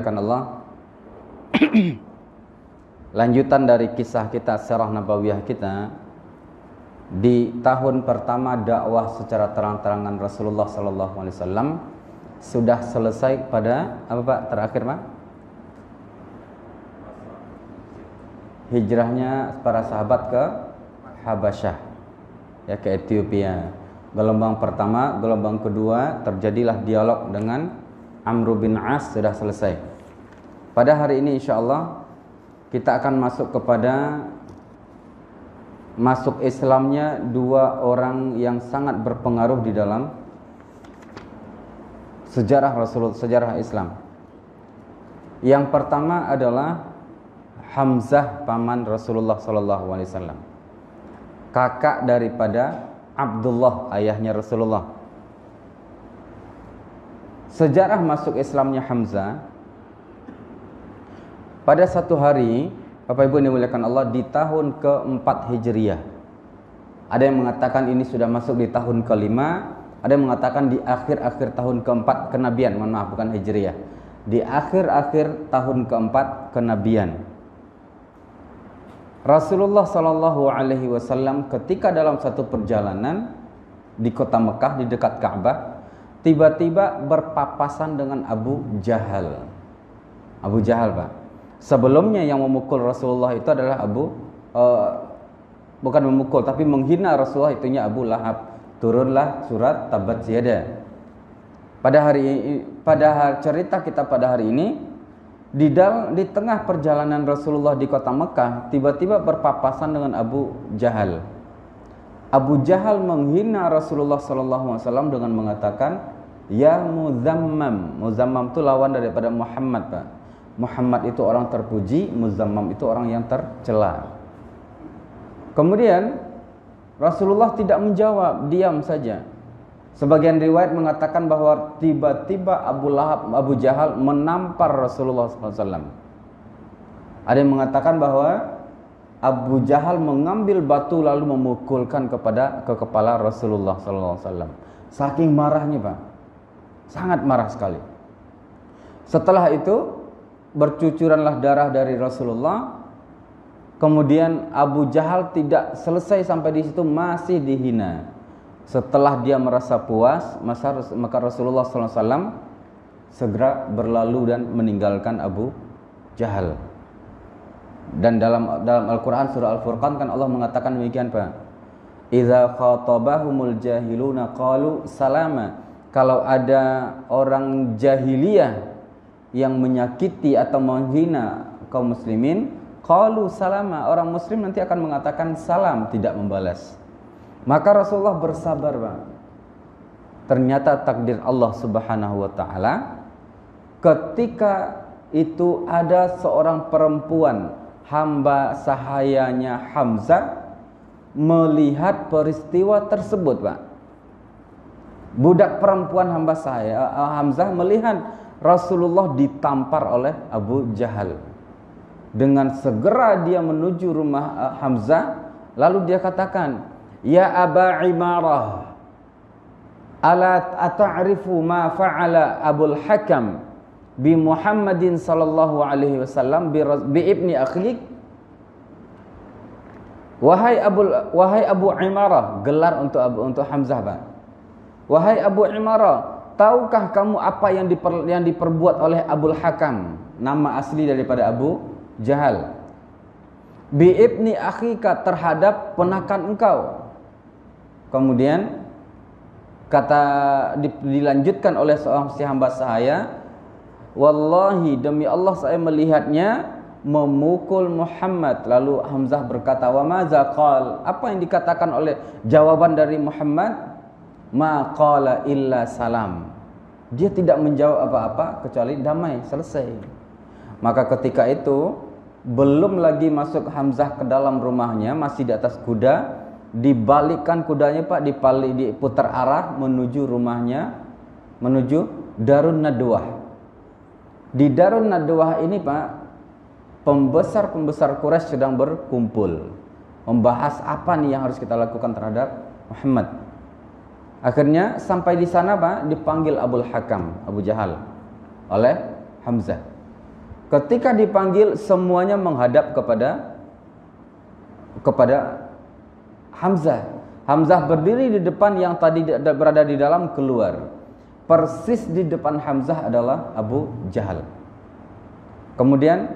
Allah. Lanjutan dari kisah kita, sirah nabawiyah kita di tahun pertama dakwah secara terang-terangan Rasulullah SAW sudah selesai pada apa Pak terakhir Pak? Hijrahnya para sahabat ke Habasyah, ya, ke Ethiopia. Gelombang pertama, gelombang kedua terjadilah dialog dengan Amr bin As, sudah selesai. Pada hari ini insyaallah kita akan masuk kepada masuk Islamnya dua orang yang sangat berpengaruh di dalam sejarah Rasulullah, sejarah Islam. Yang pertama adalah Hamzah, paman Rasulullah SAW, kakak daripada Abdullah, ayahnya Rasulullah. Sejarah masuk Islamnya Hamzah, pada satu hari, Bapak Ibu yang dimuliakan Allah, di tahun ke-4 Hijriah. Ada yang mengatakan ini sudah masuk di tahun ke-5, ada yang mengatakan di akhir-akhir tahun ke-4 kenabian, mohon maaf bukan Hijriah, di akhir-akhir tahun ke-4 kenabian. Rasulullah SAW ketika dalam satu perjalanan di kota Mekah, di dekat Ka'bah, tiba-tiba berpapasan dengan Abu Jahal. Abu Jahal, Pak. Sebelumnya yang memukul Rasulullah itu adalah bukan memukul tapi menghina Rasulullah, itunya Abu Lahab. Turunlah surat Tabat Yada. Cerita kita pada hari ini, di tengah perjalanan Rasulullah di kota Mekah, tiba-tiba berpapasan dengan Abu Jahal. Abu Jahal menghina Rasulullah SAW dengan mengatakan, "Ya Muzammam." Muzammam itu lawan daripada Muhammad, Pak. Muhammad itu orang terpuji, Muzammam itu orang yang tercela. Kemudian Rasulullah tidak menjawab, diam saja. Sebagian riwayat mengatakan bahwa tiba-tiba Abu Jahal menampar Rasulullah SAW. Ada yang mengatakan bahwa Abu Jahal mengambil batu lalu memukulkan ke kepala Rasulullah SAW. Saking marahnya, Pak, sangat marah sekali. Setelah itu bercucuranlah darah dari Rasulullah. Kemudian Abu Jahal tidak selesai sampai di situ, masih dihina. Setelah dia merasa puas, maka Rasulullah SAW segera berlalu dan meninggalkan Abu Jahal. Dan dalam Al-Quran surah Al-Furqan kan Allah mengatakan demikian, Pak. Idza khatabahumul jahiluna qalu salama. Kalau ada orang jahiliyah yang menyakiti atau menghina kaum muslimin, qalu salama, orang muslim nanti akan mengatakan salam, tidak membalas. Maka Rasulullah bersabar, Pak. Ternyata takdir Allah Subhanahu wa taala, ketika itu ada seorang perempuan, hamba sahayanya Hamzah, melihat peristiwa tersebut, Pak. Budak perempuan hamba sahaya Hamzah melihat Rasulullah ditampar oleh Abu Jahal. Dengan segera dia menuju rumah Hamzah, lalu dia katakan, "Ya Aba Imarah, ala ata'rifu ma fa'ala Abul Hakam bi Muhammadin sallallahu alaihi wasallam bi ibni akhlik?" Wahai Abu Imarah, gelar untuk Hamzah, Pak. Wahai Abu Imarah, tahukah kamu apa yang diperbuat oleh Abul Hakam, nama asli daripada Abu Jahal, bi ibni akhika, terhadap ponakan engkau? Kemudian dilanjutkan oleh seorang si hamba sahaya, "Wallahi, demi Allah saya melihatnya memukul Muhammad." Lalu Hamzah berkata, "Wa maza qal?" Apa yang dikatakan oleh jawaban dari Muhammad? "Ma qala illa salam." Dia tidak menjawab apa-apa kecuali damai, selesai. Maka ketika itu belum lagi masuk Hamzah ke dalam rumahnya, masih di atas kuda, dibalikkan kudanya, Pak, diputar arah menuju rumahnya, menuju Darun Nadwah. Di Darun Nadwah ini, Pak, pembesar-pembesar Quraisy sedang berkumpul membahas apa nih yang harus kita lakukan terhadap Muhammad. Akhirnya sampai di sana, Pak, dipanggil Abul Hakam, Abu Jahal, oleh Hamzah. Ketika dipanggil, semuanya menghadap kepada Hamzah. Hamzah berdiri di depan, yang tadi berada di dalam keluar. Persis di depan Hamzah adalah Abu Jahal. Kemudian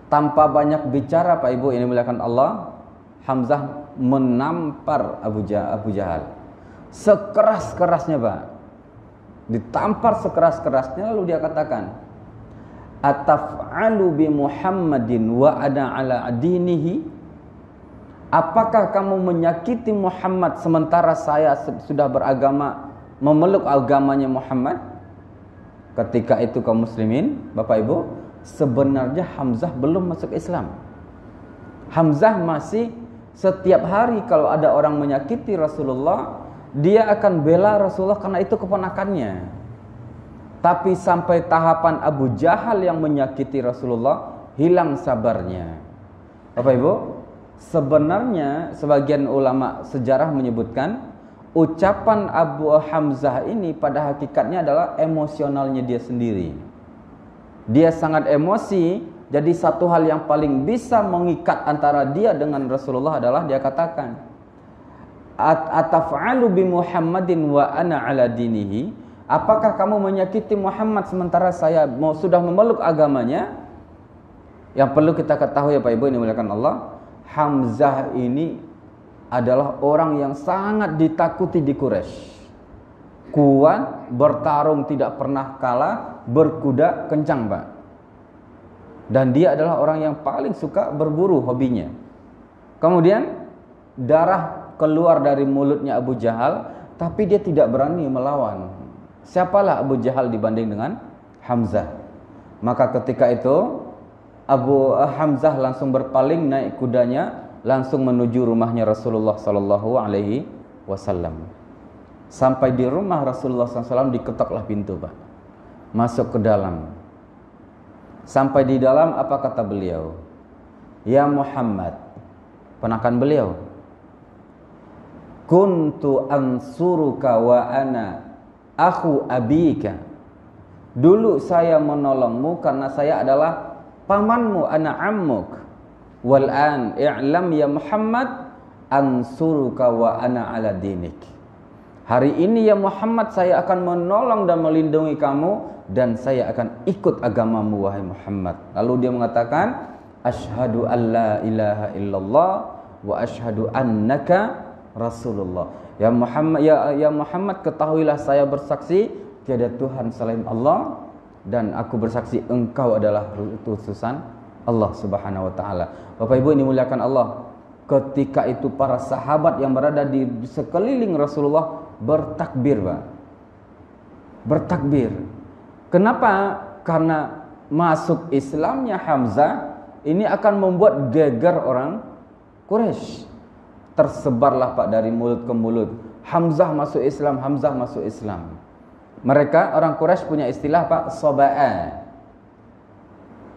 tanpa banyak bicara Pak Ibu ini dimuliakan Allah, Hamzah menampar Abu Jahal. Sekeras-kerasnya Pak. Ditampar sekeras-kerasnya, lalu dia katakan, "Ataf'alu bi Muhammadin wa ana ala dinihi?" Apakah kamu menyakiti Muhammad sementara saya sudah beragama, memeluk agamanya Muhammad? Ketika itu kaum muslimin, Bapak Ibu, sebenarnya Hamzah belum masuk Islam. Hamzah masih setiap hari kalau ada orang menyakiti Rasulullah, dia akan bela Rasulullah karena itu keponakannya. Tapi sampai tahapan Abu Jahal yang menyakiti Rasulullah, hilang sabarnya. Bapak Ibu, sebenarnya sebagian ulama sejarah menyebutkan ucapan Abu Hamzah ini pada hakikatnya adalah emosionalnya dia sendiri. Dia sangat emosi, jadi satu hal yang paling bisa mengikat antara dia dengan Rasulullah adalah dia katakan, "Ataf'alu bi Muhammadin wa ana ala dinihi?" Apakah kamu menyakiti Muhammad sementara saya sudah memeluk agamanya? Yang perlu kita ketahui ya Pak Ibu, ini dimuliakan Allah, Hamzah ini adalah orang yang sangat ditakuti di Quraisy. Kuat, bertarung tidak pernah kalah, berkuda kencang Pak. Dan dia adalah orang yang paling suka berburu, hobinya. Kemudian darah keluar dari mulutnya Abu Jahal, tapi dia tidak berani melawan. Siapalah Abu Jahal dibanding dengan Hamzah? Maka ketika itu Abu Hamzah langsung berpaling, naik kudanya, langsung menuju rumahnya Rasulullah sallallahu alaihi wasallam. Sampai di rumah Rasulullah SAW diketoklah pintu Pak. Masuk ke dalam. Sampai di dalam, apa kata beliau? "Ya Muhammad," ponakan beliau, "kuntu ansuruka wa ana akhu abika." Dulu saya menolongmu karena saya adalah pamanmu, ana ammuk. Wal an i'lam ya Muhammad ansuruka wa ana ala dinik. Hari ini ya Muhammad, saya akan menolong dan melindungi kamu, dan saya akan ikut agamamu wahai Muhammad. Lalu dia mengatakan, "Asyhadu an la ilaha illallah wa asyhadu annaka Rasulullah." Ya Muhammad, ketahuilah saya bersaksi tiada Tuhan selain Allah, dan aku bersaksi engkau adalah utusan Allah Subhanahu wa taala. Bapak Ibu ini muliakan Allah, ketika itu para sahabat yang berada di sekeliling Rasulullah bertakbir, Pak. Bertakbir. Kenapa? Karena masuk Islamnya Hamzah ini akan membuat geger orang Quraisy. Tersebarlah Pak dari mulut ke mulut, Hamzah masuk Islam, Hamzah masuk Islam. Mereka orang Quraisy punya istilah Pak, soba'a.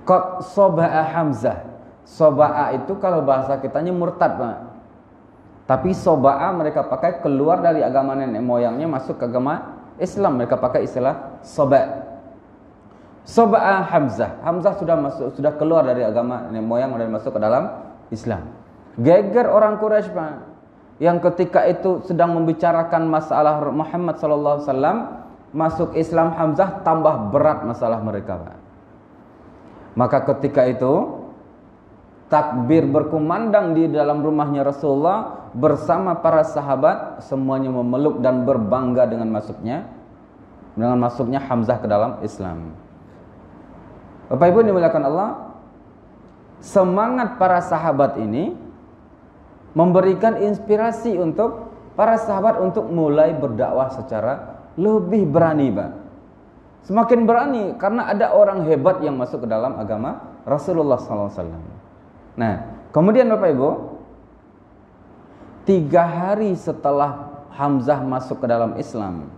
Qad soba'a Hamzah. Soba'a itu kalau bahasa kitanya murtad Pak. Tapi soba'a mereka pakai keluar dari agama nenek moyangnya masuk ke agama Islam. Mereka pakai istilah soba'. Soba'a Hamzah. Hamzah sudah keluar dari agama nenek moyang dan masuk ke dalam Islam. Geger orang Quraisy Pak, yang ketika itu sedang membicarakan masalah Muhammad sallallahu alaihi wasallam, masuk Islam Hamzah, tambah berat masalah mereka Pak. Maka ketika itu takbir berkumandang di dalam rumahnya Rasulullah bersama para sahabat, semuanya memeluk dan berbangga dengan masuknya Hamzah ke dalam Islam. Bapak Ibu dimuliakan Allah, semangat para sahabat ini memberikan inspirasi untuk para sahabat untuk mulai berdakwah secara lebih berani Pak. Semakin berani karena ada orang hebat yang masuk ke dalam agama Rasulullah SAW. Nah, kemudian Bapak Ibu, 3 hari setelah Hamzah masuk ke dalam Islam,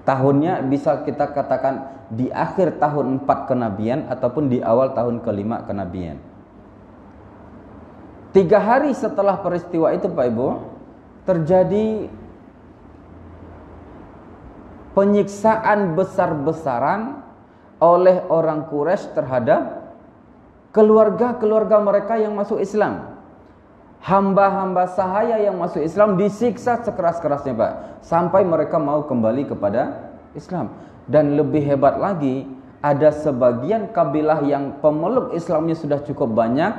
tahunnya bisa kita katakan di akhir tahun 4 kenabian ataupun di awal tahun ke-5 kenabian. 3 hari setelah peristiwa itu Pak Ibu, terjadi penyiksaan besar-besaran oleh orang Quraisy terhadap keluarga-keluarga mereka yang masuk Islam. Hamba-hamba sahaya yang masuk Islam disiksa sekeras-kerasnya, Pak, sampai mereka mau kembali kepada Islam. Dan lebih hebat lagi, ada sebagian kabilah yang pemeluk Islamnya sudah cukup banyak,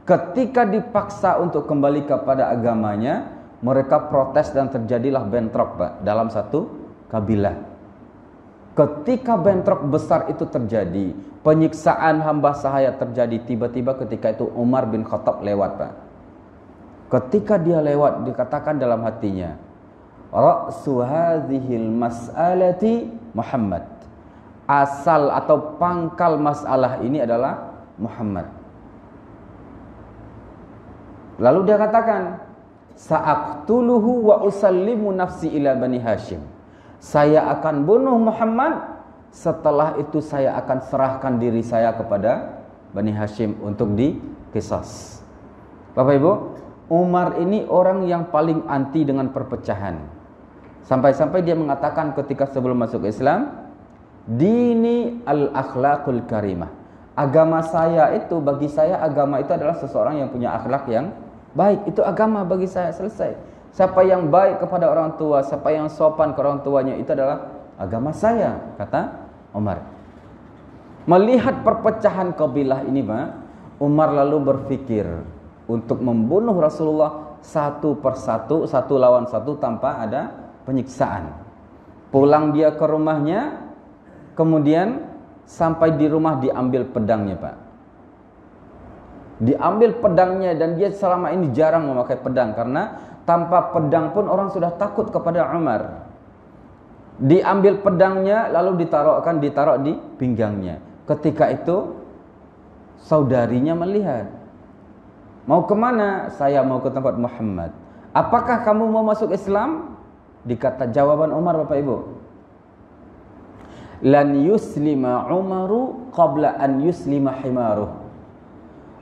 ketika dipaksa untuk kembali kepada agamanya, mereka protes dan terjadilah bentrok, Pak, dalam satu kabilah. Ketika bentrok besar itu terjadi, penyiksaan hamba sahaya terjadi, tiba-tiba ketika itu Umar bin Khattab lewat, Pak. Ketika dia lewat, dikatakan dalam hatinya, ra'su hadhil mas'alati Muhammad. Asal atau pangkal masalah ini adalah Muhammad. Lalu dia katakan, sa'aqtuluhu wa usallimu nafsi ila Bani Hashim. Saya akan bunuh Muhammad, setelah itu saya akan serahkan diri saya kepada Bani Hashim untuk diqisas. Bapak Ibu, Umar ini orang yang paling anti dengan perpecahan. Sampai-sampai dia mengatakan ketika sebelum masuk Islam, dini al-akhlaqul karimah. Agama saya itu, bagi saya agama itu adalah seseorang yang punya akhlak yang baik. Itu agama bagi saya, selesai. Siapa yang baik kepada orang tua, siapa yang sopan ke orang tuanya, itu adalah agama saya, kata Umar. Melihat perpecahan kabilah ini, Pak, Umar lalu berpikir untuk membunuh Rasulullah satu persatu, satu lawan satu tanpa ada penyiksaan. Pulang dia ke rumahnya, kemudian sampai di rumah diambil pedangnya, Pak. Diambil pedangnya, dan dia selama ini jarang memakai pedang karena tanpa pedang pun orang sudah takut kepada Umar. Diambil pedangnya lalu ditaruh di pinggangnya. Ketika itu saudarinya melihat, mau kemana? Saya mau ke tempat Muhammad. Apakah kamu mau masuk Islam? Dikata jawaban Umar, Bapak Ibu, lan yuslima Umaru qabla an yuslima himaruh.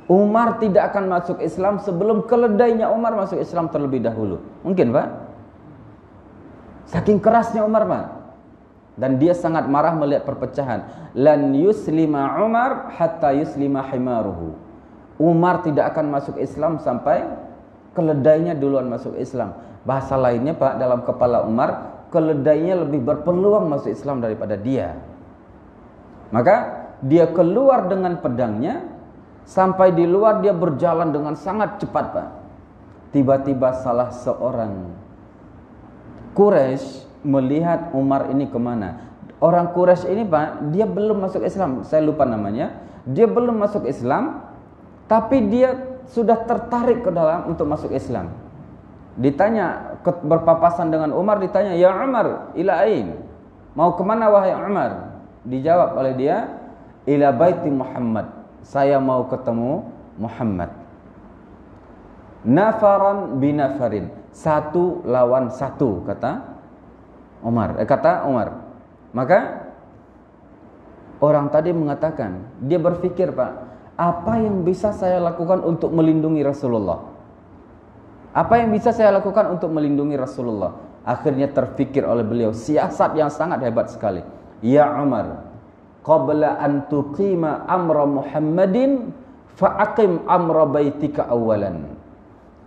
Umar tidak akan masuk Islam sebelum keledainya Umar masuk Islam terlebih dahulu. Mungkin, Pak? Saking kerasnya Umar, Pak. Dan dia sangat marah melihat perpecahan. Lan yuslima Umar hatta yuslima himaruhu. Umar tidak akan masuk Islam sampai keledainya duluan masuk Islam. Bahasa lainnya, Pak, dalam kepala Umar, keledainya lebih berpeluang masuk Islam daripada dia. Maka dia keluar dengan pedangnya. Sampai di luar dia berjalan dengan sangat cepat, Pak. Tiba-tiba salah seorang Quraisy melihat Umar ini kemana. Orang Quraisy ini, Pak, dia belum masuk Islam. Saya lupa namanya. Dia belum masuk Islam, tapi dia sudah tertarik ke dalam untuk masuk Islam. Ditanya, berpapasan dengan Umar, ditanya, ya Umar, ila ain? Mau kemana wahai Umar? Dijawab oleh dia, ila baiti Muhammad. Saya mau ketemu Muhammad. Nafaran binafarin. Satu lawan satu, kata Umar. Maka orang tadi mengatakan, dia berpikir, Pak, apa yang bisa saya lakukan untuk melindungi Rasulullah? Apa yang bisa saya lakukan untuk melindungi Rasulullah? Akhirnya terfikir oleh beliau siasat yang sangat hebat sekali. Ya Umar, qabla an tuqima amra Muhammadin fa'aqim amra baitika awalan.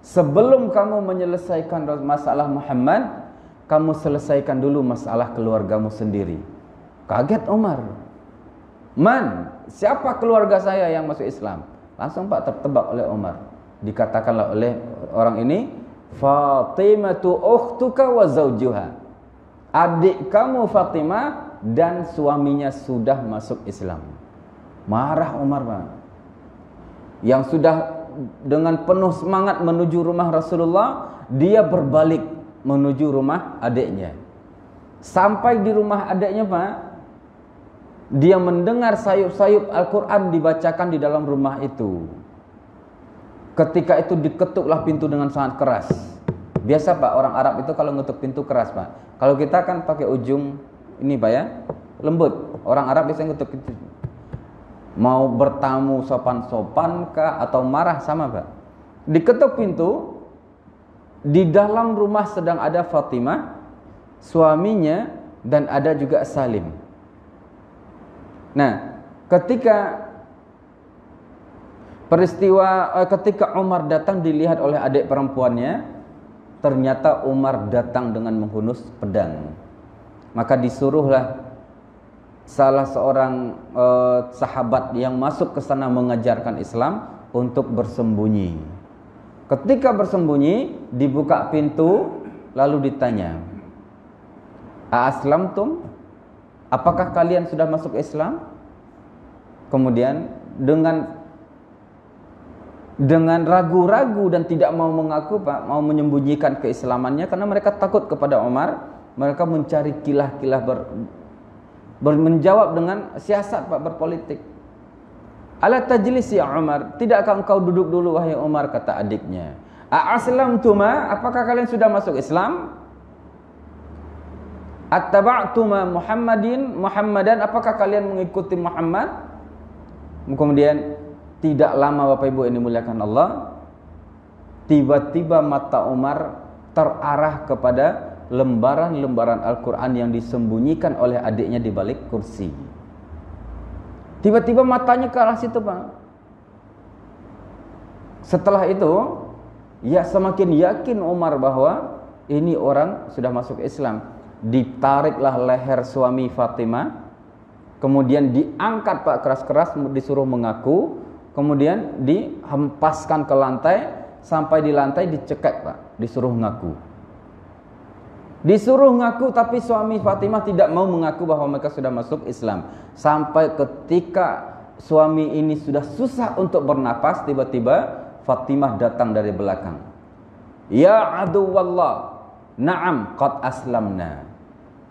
Sebelum kamu menyelesaikan masalah Muhammad, kamu selesaikan dulu masalah keluargamu sendiri. Kaget Umar. Man, siapa keluarga saya yang masuk Islam? Langsung, Pak, tertebak oleh Umar. Dikatakanlah oleh orang ini, Fatimatu ukhtuka wa zawjuha. Adik kamu Fatimah dan suaminya sudah masuk Islam. Marah Umar, Pak. Yang sudah dengan penuh semangat menuju rumah Rasulullah, dia berbalik menuju rumah adiknya. Sampai di rumah adiknya, Pak, dia mendengar sayup-sayup Al-Quran dibacakan di dalam rumah itu. Ketika itu diketuklah pintu dengan sangat keras. Biasa, Pak, orang Arab itu kalau ngetuk pintu keras, Pak. Kalau kita kan pakai ujung ini, Pak, ya, lembut. Orang Arab biasanya ngetuk pintu. Mau bertamu sopan-sopan kah atau marah sama, Pak. Diketuk pintu, di dalam rumah sedang ada Fatimah, suaminya, dan ada juga Salim. Nah, ketika ketika Umar datang dilihat oleh adik perempuannya, ternyata Umar datang dengan menghunus pedang. Maka disuruhlah salah seorang sahabat yang masuk ke sana mengajarkan Islam untuk bersembunyi. Ketika bersembunyi, dibuka pintu, lalu ditanya, "Aslamtum? Apakah kalian sudah masuk Islam?" Kemudian dengan ragu-ragu dan tidak mau mengaku, Pak, mau menyembunyikan keislamannya karena mereka takut kepada Umar, mereka mencari kilah-kilah menjawab dengan siasat, Pak, berpolitik. "Ala tajlis ya Umar, tidakkah engkau duduk dulu wahai Umar?" kata adiknya. "Aslamtuma? Apakah kalian sudah masuk Islam? Attaba'tuma Muhammadan? Apakah kalian mengikuti Muhammad?" Kemudian tidak lama, Bapak Ibu yang dimuliakan Allah, tiba-tiba mata Umar terarah kepada lembaran-lembaran Al-Quran yang disembunyikan oleh adiknya di balik kursi. Tiba-tiba matanya ke arah situ, Pak. Setelah itu, ya semakin yakin Umar bahwa ini orang sudah masuk Islam. Ditariklah leher suami Fatimah, kemudian diangkat, Pak, keras-keras, disuruh mengaku, kemudian dihempaskan ke lantai, sampai di lantai dicekek, Pak, disuruh ngaku. Disuruh ngaku, tapi suami Fatimah tidak mau mengaku bahwa mereka sudah masuk Islam. Sampai ketika suami ini sudah susah untuk bernapas, tiba-tiba Fatimah datang dari belakang. "Ya aduwallah, na'am qad aslamna."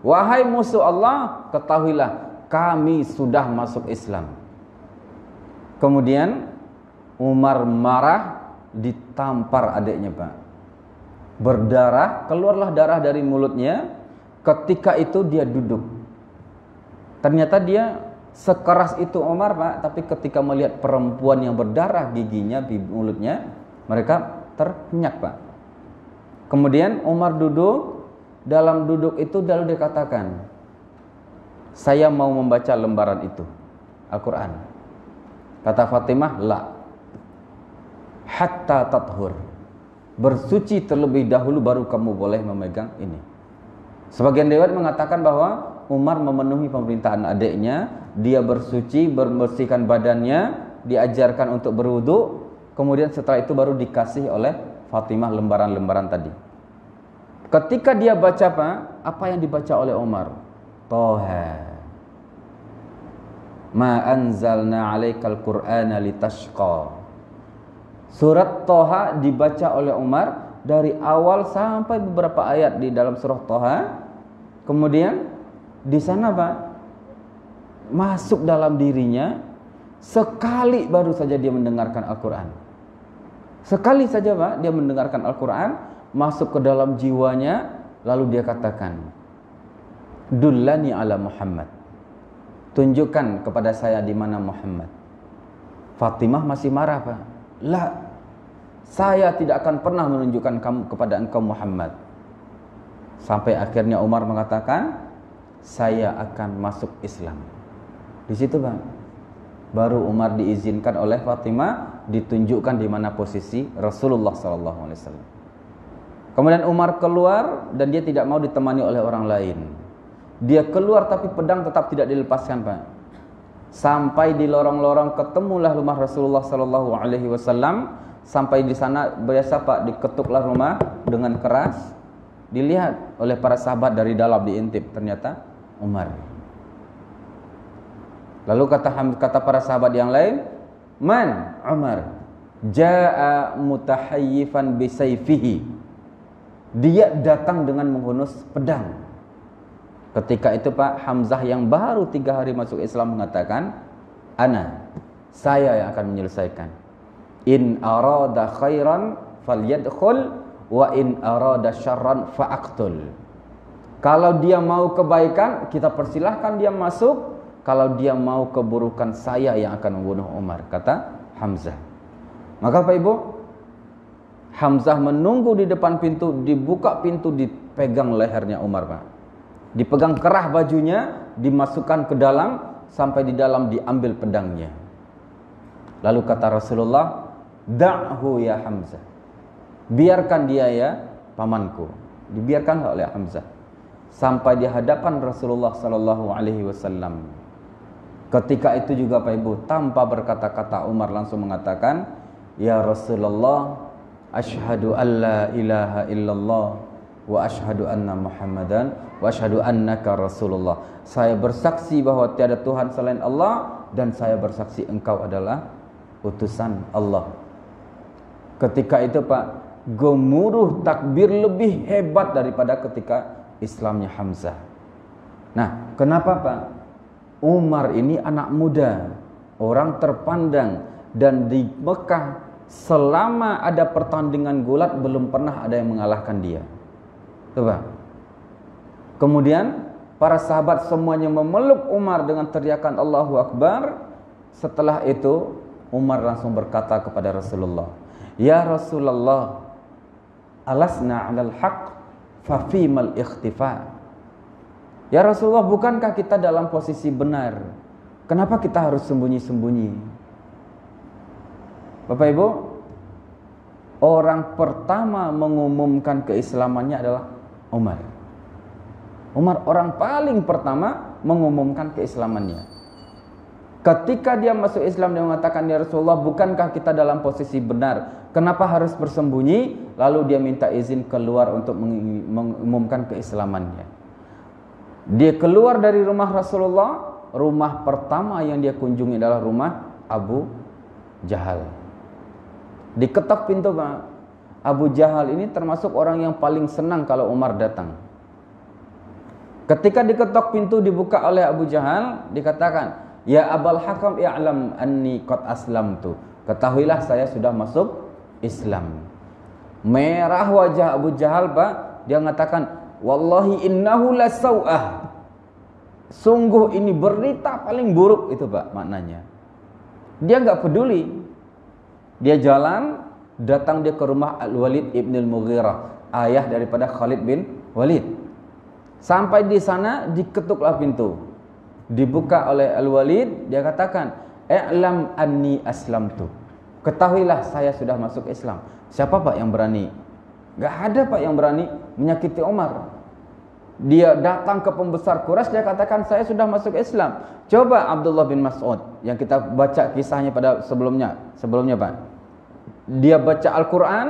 Wahai musuh Allah, ketahuilah kami sudah masuk Islam. Kemudian Umar marah, ditampar adiknya, Pak. Berdarah, keluarlah darah dari mulutnya. Ketika itu dia duduk. Ternyata dia sekeras itu Umar, Pak, tapi ketika melihat perempuan yang berdarah giginya di mulutnya, mereka terhenyak, Pak. Kemudian Umar duduk, dalam duduk itu lalu dia katakan, "Saya mau membaca lembaran itu, Al-Quran." Kata Fatimah, "La, hatta tathur." Bersuci terlebih dahulu baru kamu boleh memegang ini. Sebagian riwayat mengatakan bahwa Umar memenuhi permintaan adiknya, dia bersuci, membersihkan badannya, diajarkan untuk berwudu, kemudian setelah itu baru dikasih oleh Fatimah lembaran-lembaran tadi. Ketika dia baca, Pak, apa yang dibaca oleh Umar? Toha, ma anzalna 'alaikal qur'ana litashqa. Surat Toha dibaca oleh Umar dari awal sampai beberapa ayat di dalam surah Toha. Kemudian di sana, Pak, masuk dalam dirinya, sekali baru saja dia mendengarkan Al-Quran. Sekali saja, Pak, dia mendengarkan Al-Quran, masuk ke dalam jiwanya, lalu dia katakan, "Dullani ala Muhammad." Tunjukkan kepada saya di mana Muhammad. Fatimah masih marah, Pak. "La, saya tidak akan pernah menunjukkan kamu kepada engkau Muhammad." Sampai akhirnya Umar mengatakan, "Saya akan masuk Islam." Di situ, Pak, baru Umar diizinkan oleh Fatimah, ditunjukkan di mana posisi Rasulullah SAW. Kemudian Umar keluar dan dia tidak mau ditemani oleh orang lain. Dia keluar tapi pedang tetap tidak dilepaskan, Pak. Sampai di lorong-lorong ketemulah rumah Rasulullah SAW. Sampai di sana biasa, Pak, diketuklah rumah dengan keras. Dilihat oleh para sahabat dari dalam, diintip, ternyata Umar. Lalu kata para sahabat yang lain, "Man Umar? Jaa mutahayyifan bisayfihi." Dia datang dengan menghunus pedang. Ketika itu, Pak, Hamzah yang baru 3 hari masuk Islam mengatakan, saya yang akan menyelesaikan. In arada khairan falyadkhul wa in arada syarran fa'aqtul. Kalau dia mau kebaikan, kita persilahkan dia masuk. Kalau dia mau keburukan, saya yang akan membunuh Umar, kata Hamzah. Maka Pak Ibu, Hamzah menunggu di depan pintu, dibuka pintu, dipegang lehernya Umar, Pak. Dipegang kerah bajunya, dimasukkan ke dalam, sampai di dalam diambil pedangnya. Lalu kata Rasulullah, da'hu ya Hamzah. Biarkan dia ya pamanku. Dibiarkan oleh Hamzah sampai di hadapan Rasulullah sallallahu alaihi wasallam. Ketika itu juga Pak Ibu, tanpa berkata-kata Umar langsung mengatakan, "Ya Rasulullah, asyhadu an la ilaha illallah wa asyhadu anna Muhammadan wa asyhadu annaka Rasulullah." Saya bersaksi bahwa tiada Tuhan selain Allah dan saya bersaksi engkau adalah utusan Allah. Ketika itu Pak, gemuruh takbir lebih hebat daripada ketika Islamnya Hamzah. Nah, kenapa Pak? Umar ini anak muda, orang terpandang, dan di Mekah selama ada pertandingan gulat belum pernah ada yang mengalahkan dia. Coba. Kemudian para sahabat semuanya memeluk Umar dengan teriakan Allahu Akbar. Setelah itu Umar langsung berkata kepada Rasulullah, "Ya Rasulullah, alasna 'alal haqq fa fimal ikhtifa." Ya Rasulullah, bukankah kita dalam posisi benar? Kenapa kita harus sembunyi-sembunyi? Bapak Ibu, orang pertama mengumumkan keislamannya adalah Umar. Umar orang paling pertama mengumumkan keislamannya. Ketika dia masuk Islam, dia mengatakan, "Ya Rasulullah, bukankah kita dalam posisi benar? Kenapa harus bersembunyi?" Lalu dia minta izin keluar untuk mengumumkan keislamannya. Dia keluar dari rumah Rasulullah. Rumah pertama yang dia kunjungi adalah rumah Abu Jahal. Diketok pintu Pak. Abu Jahal ini termasuk orang yang paling senang kalau Umar datang. Ketika diketok pintu, dibuka oleh Abu Jahal, dikatakan, "Ya Abul Hakam, i'lam anni qad aslamtu." Ketahuilah saya sudah masuk Islam. Merah wajah Abu Jahal Pak. Dia mengatakan, "Wallahi innahu lasau'ah." Sungguh ini berita paling buruk itu Pak maknanya. Dia enggak peduli. Dia jalan, datang dia ke rumah Al-Walid ibn al-Mughirah, ayah daripada Khalid bin Walid. Sampai di sana diketuklah pintu. Dibuka oleh Al-Walid, dia katakan, "I'lam anni aslamtu." Ketahuilah saya sudah masuk Islam. Siapa Pak yang berani? Enggak ada Pak yang berani menyakiti Umar. Dia datang ke pembesar Quraisy, dia katakan, "Saya sudah masuk Islam." Coba Abdullah bin Mas'ud yang kita baca kisahnya pada sebelumnya Pak. Dia baca Al-Quran.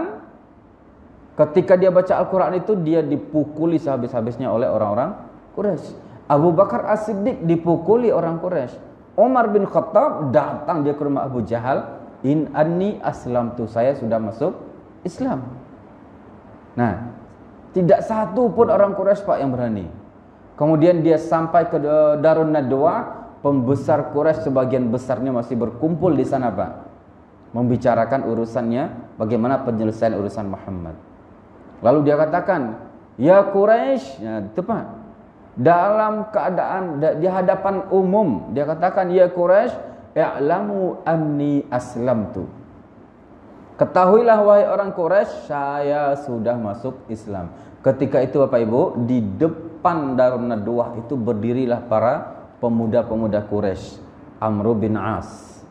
Ketika dia baca Al-Quran itu, dia dipukuli sehabis-habisnya oleh orang-orang Quraisy. Abu Bakar As-Siddiq dipukuli orang Quraisy. Umar bin Khattab datang dia ke rumah Abu Jahal, "In anni aslamtu." Saya sudah masuk Islam. Nah, tidak satu pun orang Quraisy Pak yang berani. Kemudian dia sampai ke Darun Nadwa. Pembesar Quraisy sebagian besarnya masih berkumpul di sana Pak, membicarakan urusannya, bagaimana penyelesaian urusan Muhammad. Lalu dia katakan, "Ya Quraisy," ya, itu Pak, dalam keadaan di hadapan umum, dia katakan, "Ya Quraisy, i'lamu anni aslamtu." Ketahuilah wahai orang Quraisy, saya sudah masuk Islam. Ketika itu Bapak Ibu, di depan Darun Nadwah itu berdirilah para pemuda-pemuda Quraisy. Amr bin As,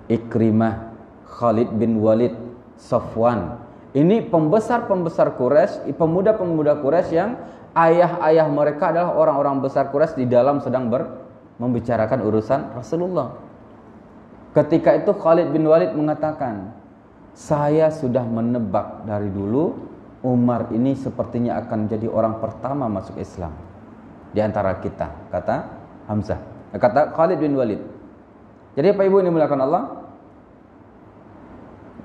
Ikrimah, Khalid bin Walid, Safwan. Ini pembesar-pembesar Quraisy, pemuda-pemuda Quraisy yang ayah-ayah mereka adalah orang-orang besar Quraisy di dalam sedang membicarakan urusan Rasulullah. Ketika itu Khalid bin Walid mengatakan, "Saya sudah menebak dari dulu Umar ini sepertinya akan jadi orang pertama masuk Islam di antara kita," kata Hamzah, kata Khalid bin Walid. Jadi Pak Ibu ini dimuliakan Allah,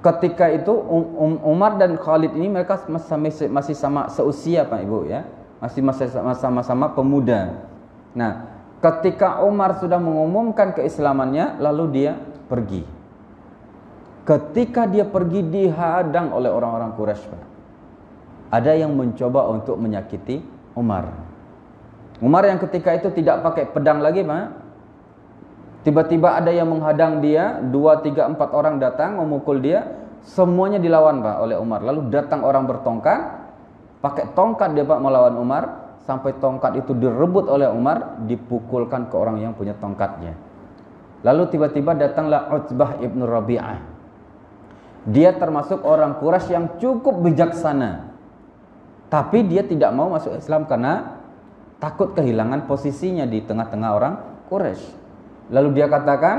ketika itu Umar dan Khalid ini mereka masih sama seusia Pak Ibu ya, masih sama-sama pemuda. Nah, ketika Umar sudah mengumumkan keislamannya, lalu dia pergi. Ketika dia pergi dihadang oleh orang-orang Quraisy Pak. Ada yang mencoba untuk menyakiti Umar. Umar yang ketika itu tidak pakai pedang lagi Pak. Tiba-tiba ada yang menghadang dia, 2, 3, 4 orang datang memukul dia. Semuanya dilawan Pak oleh Umar. Lalu datang orang bertongkat, pakai tongkat dia Pak melawan Umar. sampai tongkat itu direbut oleh Umar, dipukulkan ke orang yang punya tongkatnya. Lalu tiba-tiba datanglah Utbah ibn Rabi'ah. Dia termasuk orang Quraisy yang cukup bijaksana, tapi dia tidak mau masuk Islam karena takut kehilangan posisinya di tengah-tengah orang Quraisy. Lalu dia katakan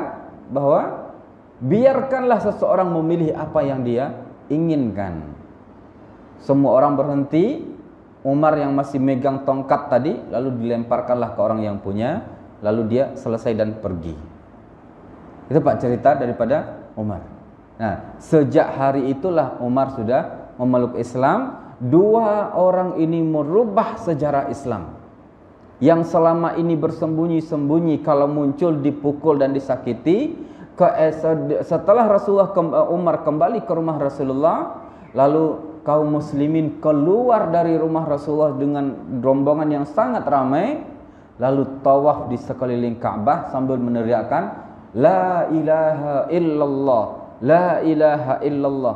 bahwa biarkanlah seseorang memilih apa yang dia inginkan. Semua orang berhenti. Umar yang masih megang tongkat tadi, lalu dilemparkanlah ke orang yang punya, lalu dia selesai dan pergi. Itu Pak cerita daripada Umar. Nah, sejak hari itulah Umar sudah memeluk Islam. Dua orang ini merubah sejarah Islam. Yang selama ini bersembunyi-sembunyi, kalau muncul dipukul dan disakiti. Setelah Umar kembali ke rumah Rasulullah, lalu kaum muslimin keluar dari rumah Rasulullah dengan rombongan yang sangat ramai, lalu tawaf di sekeliling Ka'bah sambil meneriakkan la ilaha illallah, la ilaha illallah.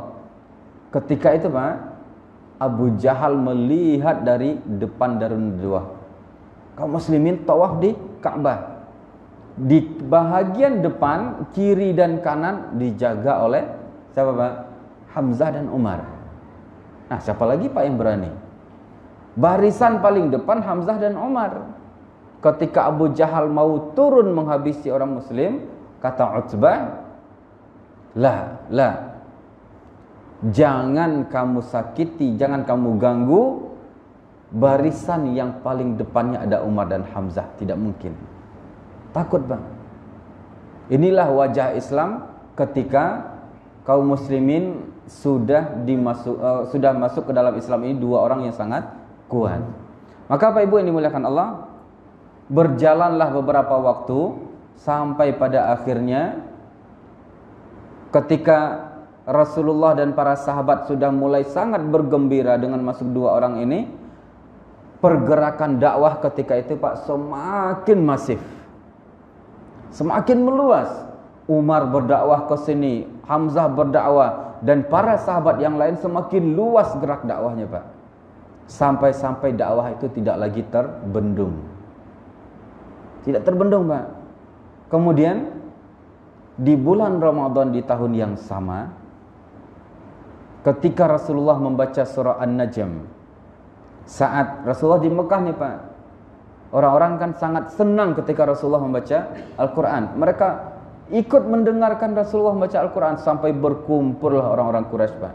Ketika itu Pak, Abu Jahal melihat dari depan Darun Nadwah, kaum muslimin tawaf di Ka'bah. Di bahagian depan, kiri dan kanan dijaga oleh siapa Pak? Hamzah dan Umar. Nah, siapa lagi Pak yang berani? Barisan paling depan Hamzah dan Umar. Ketika Abu Jahal mau turun menghabisi orang muslim, kata Utbah, la, jangan kamu sakiti, jangan kamu ganggu barisan yang paling depannya ada Umar dan Hamzah. Tidak mungkin. Takut Bang. Inilah wajah Islam ketika kaum muslimin sudah masuk ke dalam Islam ini, dua orang yang sangat kuat. Maka Bapak Ibu yang dimuliakan Allah, berjalanlah beberapa waktu sampai pada akhirnya ketika Rasulullah dan para sahabat sudah mulai sangat bergembira dengan masuk dua orang ini, pergerakan dakwah ketika itu Pak semakin masif, semakin meluas. Umar berdakwah ke sini, Hamzah berdakwah, dan para sahabat yang lain semakin luas gerak dakwahnya Pak. Sampai-sampai dakwah itu tidak lagi terbendung. Tidak terbendung Pak. Kemudian di bulan Ramadan di tahun yang sama, ketika Rasulullah membaca surah An-Najm, saat Rasulullah di Mekah nih Pak, orang-orang kan sangat senang ketika Rasulullah membaca Al-Quran. Mereka ikut mendengarkan Rasulullah membaca Al-Quran, sampai berkumpullah orang-orang Quraisy Pak,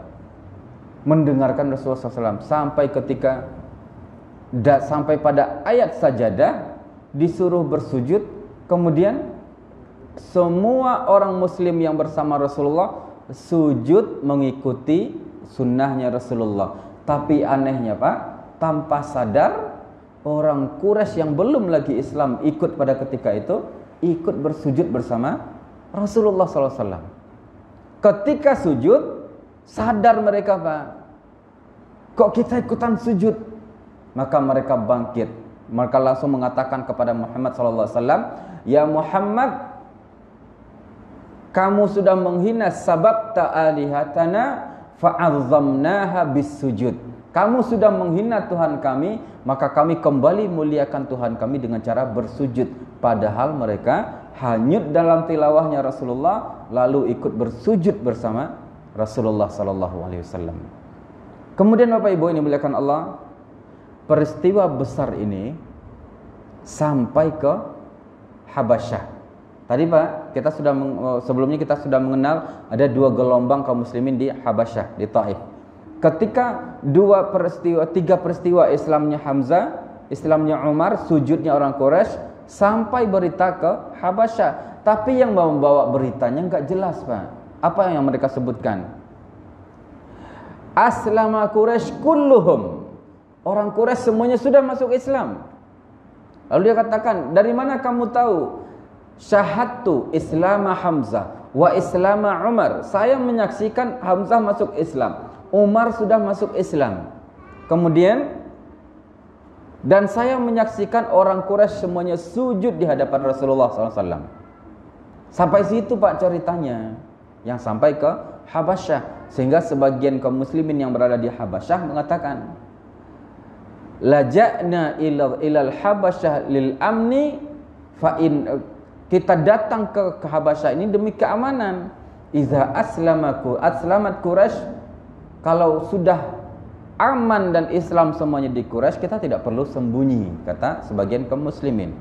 mendengarkan Rasulullah SAW. Sampai ketika sampai pada ayat sajadah disuruh bersujud. Kemudian semua orang muslim yang bersama Rasulullah sujud mengikuti sunnahnya Rasulullah. Tapi anehnya Pak, tanpa sadar orang Quraisy yang belum lagi Islam ikut pada ketika itu, ikut bersujud bersama Rasulullah SAW. Ketika sujud, sadar mereka Pak, kok kita ikutan sujud? Maka mereka bangkit. Mereka langsung mengatakan kepada Muhammad SAW, ya Muhammad, kamu sudah menghina sababta alihatana fa'azzamnaha bis-sujud. Kamu sudah menghina Tuhan kami, maka kami kembali muliakan Tuhan kami dengan cara bersujud. Padahal mereka hanyut dalam tilawahnya Rasulullah, lalu ikut bersujud bersama Rasulullah SAW. Kemudian Bapak Ibu yang dimuliakan Allah, peristiwa besar ini sampai ke Habasyah. Tadi Pak, kita sudah sebelumnya kita sudah mengenal ada dua gelombang kaum muslimin di Habasyah, di Taif. Ketika tiga peristiwa Islamnya Hamzah, Islamnya Umar, sujudnya orang Quraisy, sampai berita ke Habasyah. Tapi yang membawa beritanya enggak jelas Pak. Apa yang mereka sebutkan? Aslama Quraisy kulluhum. Orang Quraisy semuanya sudah masuk Islam. Lalu dia katakan, dari mana kamu tahu? Syahadtu Islama Hamzah wa Islama Umar. Saya menyaksikan Hamzah masuk Islam, Umar sudah masuk Islam. Kemudian dan saya menyaksikan orang Quraisy semuanya sujud di hadapan Rasulullah SAW. Sampai situ Pak ceritanya, yang sampai ke Habasyah. Sehingga sebagian kaum muslimin yang berada di Habasyah mengatakan, laja'na ilal habasyah lil amni fa in, kita datang ke Habasyah ini demi keamanan. Iza aslamat Quraisy, kalau sudah aman dan Islam semuanya di Quraisy, kita tidak perlu sembunyi, kata sebagian kaum muslimin.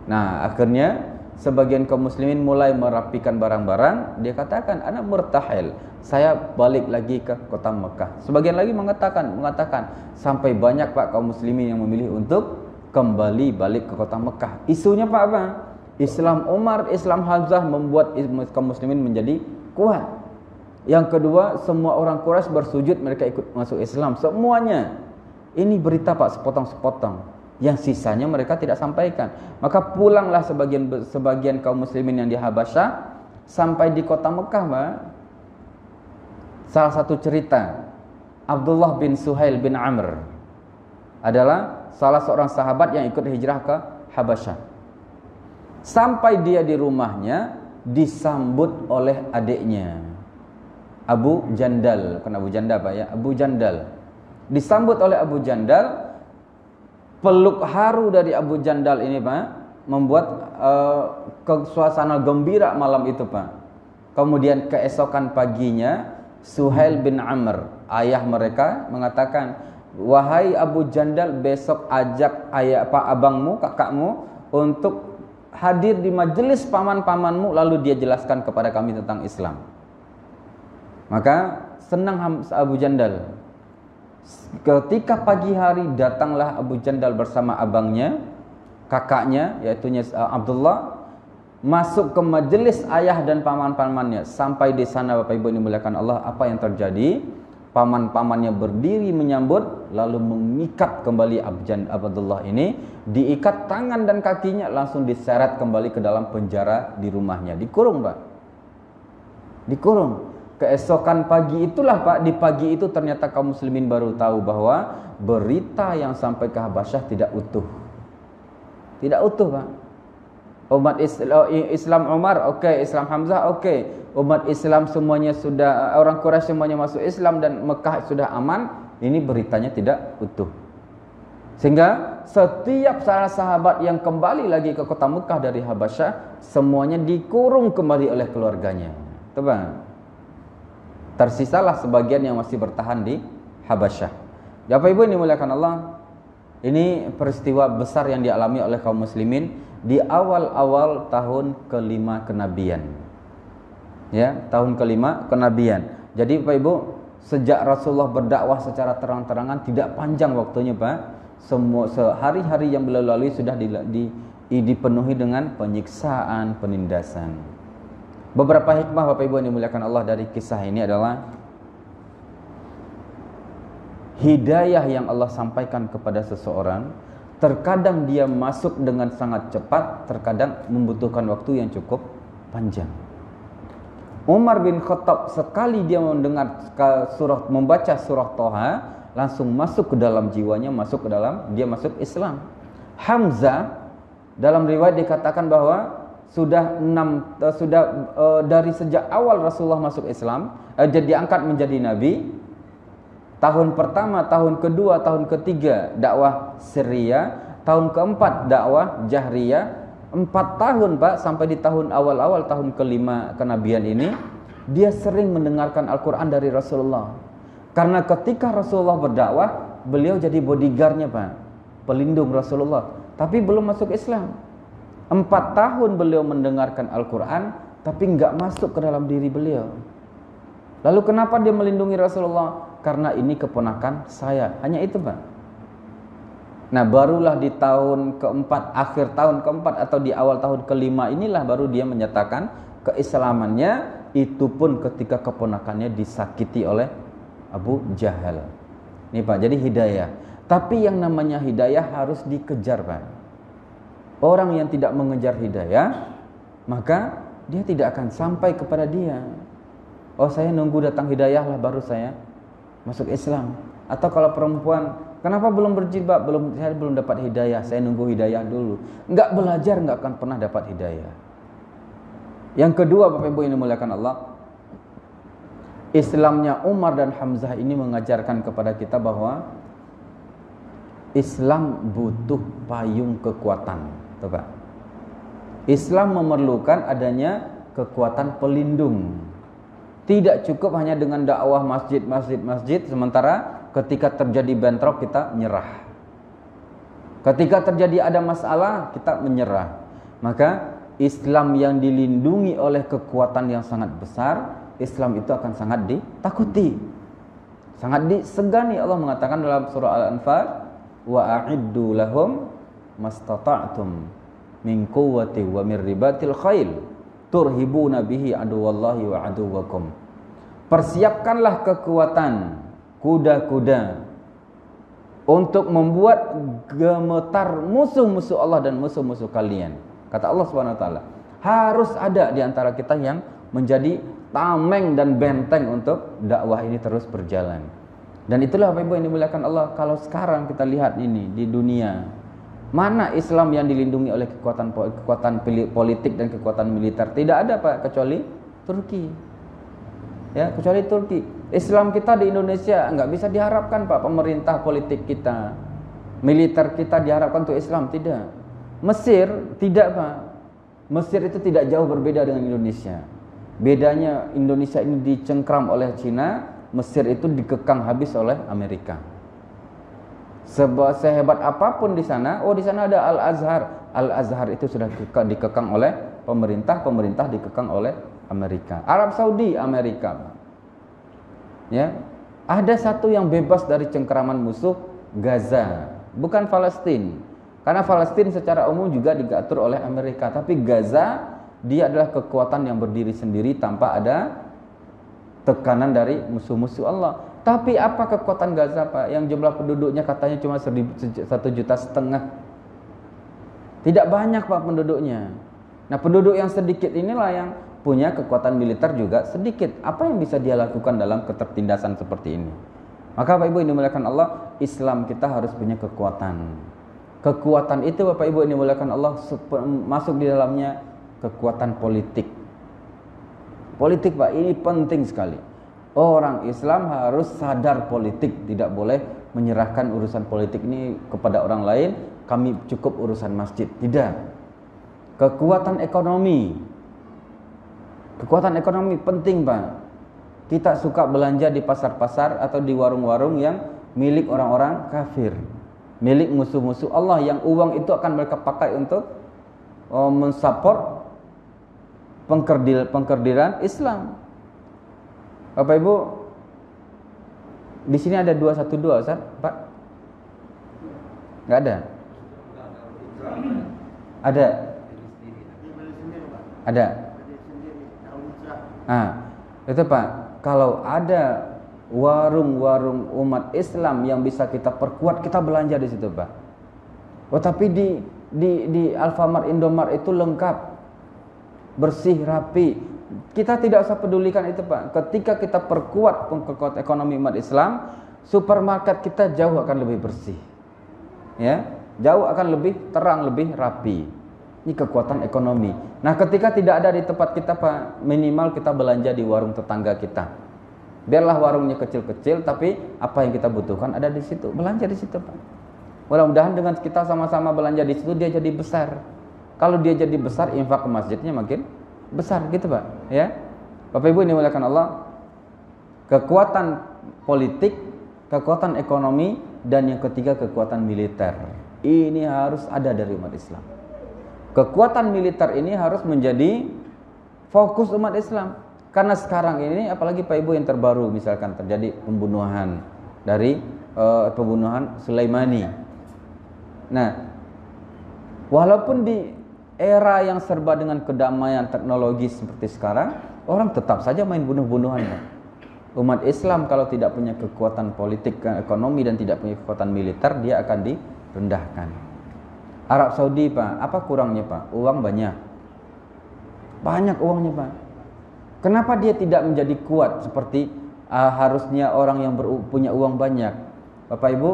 Nah, akhirnya sebagian kaum muslimin mulai merapikan barang-barang. Dia katakan, ana murtahil, saya balik lagi ke kota Mekah. Sebagian lagi mengatakan sampai banyak Pak kaum muslimin yang memilih untuk kembali balik ke kota Mekah. Isunya Pak apa? Islam Umar, Islam Hamzah membuat kaum muslimin menjadi kuat. Yang kedua, semua orang Quraisy bersujud, mereka ikut masuk Islam semuanya. Ini berita Pak, sepotong-sepotong. Yang sisanya mereka tidak sampaikan. Maka pulanglah sebagian kaum muslimin yang di Habasyah sampai di kota Mekah, Pak. Salah satu cerita, Abdullah bin Suhail bin Amr adalah salah seorang sahabat yang ikut hijrah ke Habasyah. Sampai dia di rumahnya disambut oleh adiknya Abu Jandal, bukan Abu Jandal Pak ya, Abu Jandal. Disambut oleh Abu Jandal. Peluk haru dari Abu Jandal ini Pak membuat suasana gembira malam itu Pak. Kemudian keesokan paginya Suhail bin Amr, ayah mereka, mengatakan, wahai Abu Jandal, besok ajak ayah pak abangmu, kakakmu untuk hadir di majelis paman-pamanmu, lalu dia jelaskan kepada kami tentang Islam. Maka senang Abu Jandal. Ketika pagi hari datanglah Abu Jandal bersama abangnya, kakaknya yaitu Abdullah, masuk ke majelis ayah dan paman-pamannya. Sampai di sana Bapak Ibu yang dimuliakan Allah, apa yang terjadi? Paman-pamannya berdiri menyambut, lalu mengikat kembali Abdullah ini, diikat tangan dan kakinya, langsung diseret kembali ke dalam penjara di rumahnya, dikurung Pak, dikurung. Keesokan pagi itulah Pak, di pagi itu ternyata kaum muslimin baru tahu bahwa berita yang sampai ke Habasyah tidak utuh, tidak utuh Pak. Umat Islam Umar oke, Islam Hamzah oke, umat Islam semuanya sudah, orang Quraisy semuanya masuk Islam dan Mekah sudah aman. Ini beritanya tidak utuh. Sehingga setiap sahabat yang kembali lagi ke kota Mekah dari Habasyah, semuanya dikurung kembali oleh keluarganya. Coba. Tersisalah sebagian yang masih bertahan di Habasyah. Bapak Ibu yang dimuliakan Allah, ini peristiwa besar yang dialami oleh kaum muslimin di awal-awal tahun kelima kenabian. Ya, tahun kelima kenabian. Jadi Bapak Ibu, sejak Rasulullah berdakwah secara terang-terangan, tidak panjang waktunya Pak. Semua sehari-hari yang beliau lalui sudah dipenuhi dengan penyiksaan, penindasan. Beberapa hikmah Bapak Ibu yang dimuliakan Allah dari kisah ini adalah hidayah yang Allah sampaikan kepada seseorang, terkadang dia masuk dengan sangat cepat, terkadang membutuhkan waktu yang cukup panjang. Umar bin Khattab sekali dia mendengar membaca surah Thaha, langsung masuk ke dalam jiwanya, dia masuk Islam. Hamzah dalam riwayat dikatakan bahwa dari sejak awal Rasulullah masuk Islam, jadi diangkat menjadi nabi. Tahun pertama, tahun kedua, tahun ketiga dakwah sirriyah, tahun keempat dakwah jahriyah. 4 tahun Pak, sampai di tahun awal-awal tahun kelima kenabian ini, dia sering mendengarkan Al-Quran dari Rasulullah. Karena ketika Rasulullah berdakwah, beliau jadi bodyguardnya Pak, pelindung Rasulullah, tapi belum masuk Islam. 4 tahun beliau mendengarkan Al-Quran, tapi enggak masuk ke dalam diri beliau. Lalu kenapa dia melindungi Rasulullah? Karena ini keponakan saya. Hanya itu Pak. Nah barulah di tahun keempat, akhir tahun keempat atau di awal tahun kelima inilah baru dia menyatakan keislamannya. Itu pun ketika keponakannya disakiti oleh Abu Jahal. Ini Pak, jadi hidayah. Tapi yang namanya hidayah harus dikejar Pak. Orang yang tidak mengejar hidayah, maka dia tidak akan sampai kepada dia. Oh saya nunggu datang hidayah lah baru saya masuk Islam. Atau kalau perempuan, kenapa belum berjilbab? Saya belum dapat hidayah, saya nunggu hidayah dulu. Enggak belajar, enggak akan pernah dapat hidayah. Yang kedua Bapak Ibu yang dimuliakan Allah, Islamnya Umar dan Hamzah ini mengajarkan kepada kita bahwa Islam butuh payung kekuatan. Coba. Islam memerlukan adanya kekuatan pelindung. Tidak cukup hanya dengan dakwah masjid, sementara ketika terjadi bentrok kita menyerah. Ketika terjadi ada masalah kita menyerah. Maka Islam yang dilindungi oleh kekuatan yang sangat besar, Islam itu akan sangat ditakuti, sangat disegani. Allah mengatakan dalam surah Al-Anfal, wa a'iddu lahum mastata'tum min quwwati wa min ribatil khail turhibuna bihi aduwallahi wa aduwakum. Persiapkanlah kekuatan kuda-kuda untuk membuat gemetar musuh-musuh Allah dan musuh-musuh kalian. Kata Allah Subhanahu wa taala, harus ada di antara kita yang menjadi tameng dan benteng untuk dakwah ini terus berjalan. Dan itulah Bapak Ibu yang dimuliakan Allah. Kalau sekarang kita lihat ini di dunia, mana Islam yang dilindungi oleh kekuatan politik dan kekuatan militer? Tidak ada Pak, kecuali Turki. Ya, kecuali Turki. Islam kita di Indonesia nggak bisa diharapkan Pak, pemerintah politik kita, militer kita diharapkan untuk Islam, tidak. Mesir tidak Pak. Mesir itu tidak jauh berbeda dengan Indonesia. Bedanya Indonesia ini dicengkram oleh Cina, Mesir itu dikekang habis oleh Amerika. Sehebat apapun di sana, di sana ada Al-Azhar. Al-Azhar itu sudah dikekang oleh pemerintah dikekang oleh Amerika. Arab Saudi, Amerika. Ya, ada satu yang bebas dari cengkeraman musuh, Gaza, bukan Palestina. Karena Palestina secara umum juga diatur oleh Amerika, tapi Gaza dia adalah kekuatan yang berdiri sendiri tanpa ada tekanan dari musuh-musuh Allah. Tapi apa kekuatan Gaza Pak? Yang jumlah penduduknya katanya cuma 1,5 juta. Tidak banyak Pak penduduknya. Nah, penduduk yang sedikit inilah yang punya kekuatan militer juga sedikit. Apa yang bisa dia lakukan dalam ketertindasan seperti ini? Maka Bapak Ibu yang dimuliakan Allah, Islam kita harus punya kekuatan. Kekuatan itu Bapak Ibu yang dimuliakan Allah masuk di dalamnya kekuatan politik. Politik Pak, ini penting sekali. Orang Islam harus sadar politik, tidak boleh menyerahkan urusan politik ini kepada orang lain. Kami cukup urusan masjid, tidak. Kekuatan ekonomi penting Pak. Kita suka belanja di pasar-pasar atau di warung-warung yang milik orang-orang kafir, milik musuh-musuh Allah, yang uang itu akan mereka pakai untuk mensupport pengkerdilan Islam. Bapak Ibu, di sini ada 212 Ustaz, Pak? Enggak ada? Ada? Ada? Nah, itu Pak, kalau ada warung-warung umat Islam yang bisa kita perkuat, kita belanja di situ Pak. Tapi di Alfamart, Indomart itu lengkap, bersih, rapi. Kita tidak usah pedulikan itu Pak. Ketika kita perkuat kekuatan ekonomi umat Islam, supermarket kita jauh akan lebih bersih, ya, jauh akan lebih terang, lebih rapi. Ini kekuatan ekonomi. Nah, ketika tidak ada di tempat kita Pak, minimal kita belanja di warung tetangga kita. Biarlah warungnya kecil-kecil, tapi apa yang kita butuhkan ada di situ. Belanja di situ Pak. Mudah-mudahan dengan kita sama-sama belanja di situ, dia jadi besar. Kalau dia jadi besar, infak ke masjidnya makin besar, gitu Pak. Ya, Bapak Ibu yang dimuliakan Allah, kekuatan politik, kekuatan ekonomi, dan yang ketiga kekuatan militer. Ini harus ada dari umat Islam. Kekuatan militer ini harus menjadi fokus umat Islam. Karena sekarang ini, apalagi Pak Ibu yang terbaru, misalkan terjadi pembunuhan dari pembunuhan Sulaimani. Nah, walaupun di era yang serba dengan kedamaian teknologi seperti sekarang, orang tetap saja main bunuh-bunuhan. Umat Islam kalau tidak punya kekuatan politik, ekonomi, dan tidak punya kekuatan militer, dia akan direndahkan. Arab Saudi Pak, apa kurangnya Pak? Uang banyak. Banyak uangnya Pak. Kenapa dia tidak menjadi kuat seperti harusnya orang yang punya uang banyak? Bapak Ibu,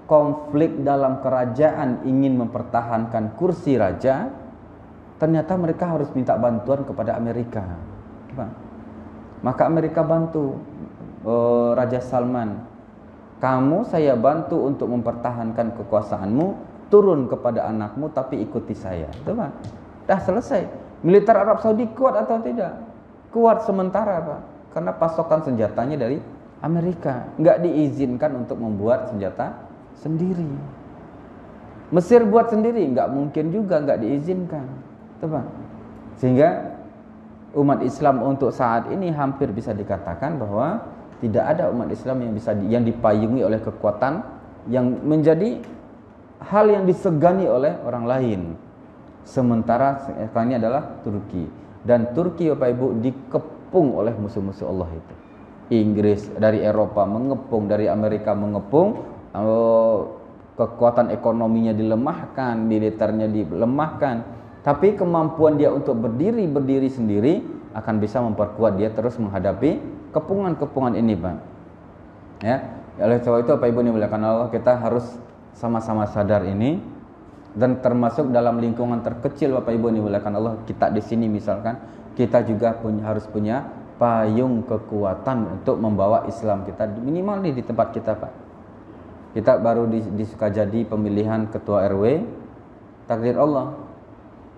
konflik dalam kerajaan ingin mempertahankan kursi raja, ternyata mereka harus minta bantuan kepada Amerika. Maka Amerika bantu Raja Salman Kamu saya bantu untuk mempertahankan kekuasaanmu, turun kepada anakmu tapi ikuti saya. Itu Pak. Dah selesai. Militer Arab Saudi kuat atau tidak? Kuat sementara Pak. Karena pasokan senjatanya dari Amerika. Nggak diizinkan untuk membuat senjata sendiri. Mesir buat sendiri, nggak mungkin juga, nggak diizinkan. Itu Pak. Sehingga umat Islam untuk saat ini hampir bisa dikatakan bahwa tidak ada umat Islam yang dipayungi oleh kekuatan yang menjadi hal yang disegani oleh orang lain. Sementara sekarang ini adalah Turki, dan Turki Bapak Ibu dikepung oleh musuh-musuh Allah itu. Inggris dari Eropa mengepung, dari Amerika mengepung, kekuatan ekonominya dilemahkan, militernya dilemahkan, tapi kemampuan dia untuk berdiri sendiri akan bisa memperkuat dia terus menghadapi kepungan-kepungan ini, Pak. Ya, oleh sebab itu Bapak Ibu yang dimuliakan Allah, kita harus sama-sama sadar ini, dan termasuk dalam lingkungan terkecil Bapak Ibu yang dimuliakan Allah, kita di sini misalkan, kita juga harus punya payung kekuatan untuk membawa Islam kita minimal di tempat kita, Pak. Kita baru di Sukajadi pemilihan ketua RW, takdir Allah.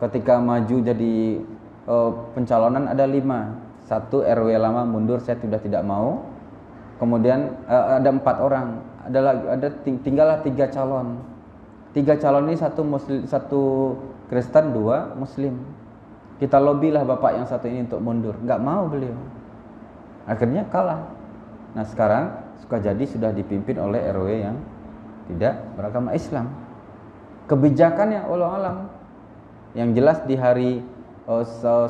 Ketika maju jadi pencalonan ada 5. 1 RW lama mundur, saya sudah tidak mau. Kemudian ada 4 orang, tinggallah 3 calon. 3 calon ini 1 Muslim, 1 Kristen, 2 Muslim. Kita lobilah bapak yang 1 ini untuk mundur, nggak mau beliau. Akhirnya kalah. Nah sekarang Sukajadi sudah dipimpin oleh RW yang tidak beragama Islam. Kebijakannya Allah alam. Yang jelas di hari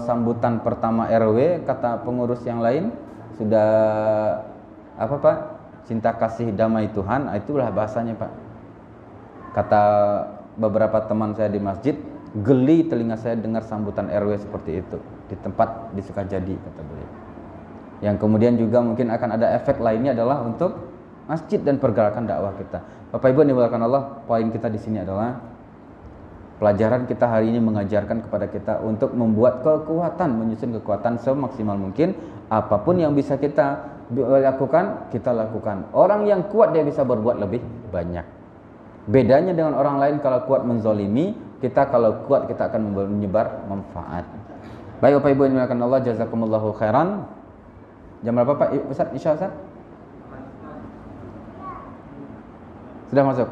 sambutan pertama RW, kata pengurus yang lain, sudah apa Pak? Cinta kasih damai Tuhan, itulah bahasanya Pak. Kata beberapa teman saya di masjid, geli telinga saya dengar sambutan RW seperti itu di tempat di Sukajadi, kata beliau. Yang kemudian juga mungkin akan ada efek lainnya adalah untuk masjid dan pergerakan dakwah kita. Bapak Ibu yang dimuliakan Allah, poin kita di sini adalah pelajaran kita hari ini mengajarkan kepada kita untuk membuat kekuatan, menyusun kekuatan semaksimal mungkin. Apapun yang bisa kita lakukan, kita lakukan. Orang yang kuat dia bisa berbuat lebih banyak. Bedanya dengan orang lain, kalau kuat menzolimi, kita kalau kuat kita akan menyebar manfaat. Baik Bapak Ibu yang dimuliakan Allah, jazakumullahu khairan. Jam berapa Pak Ustaz? Isya Ustaz? Sudah masuk?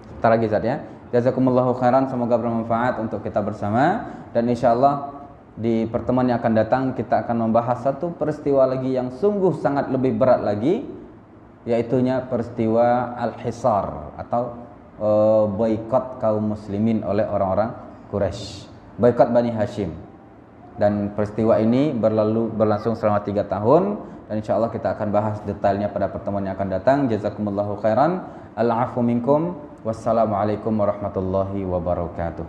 Sebentar lagi Ustaz ya. Jazakumullahu khairan, semoga bermanfaat untuk kita bersama, dan insyaallah di pertemuan yang akan datang kita akan membahas satu peristiwa lagi yang sungguh sangat lebih berat lagi, yaitunya peristiwa Al-Hisar atau boikot kaum muslimin oleh orang-orang Quraisy, boikot Bani Hashim. Dan peristiwa ini berlangsung selama 3 tahun, dan insyaallah kita akan bahas detailnya pada pertemuan yang akan datang. Jazakumullahu khairan. Al-'afwu minkum. Wassalamualaikum warahmatullahi wabarakatuh.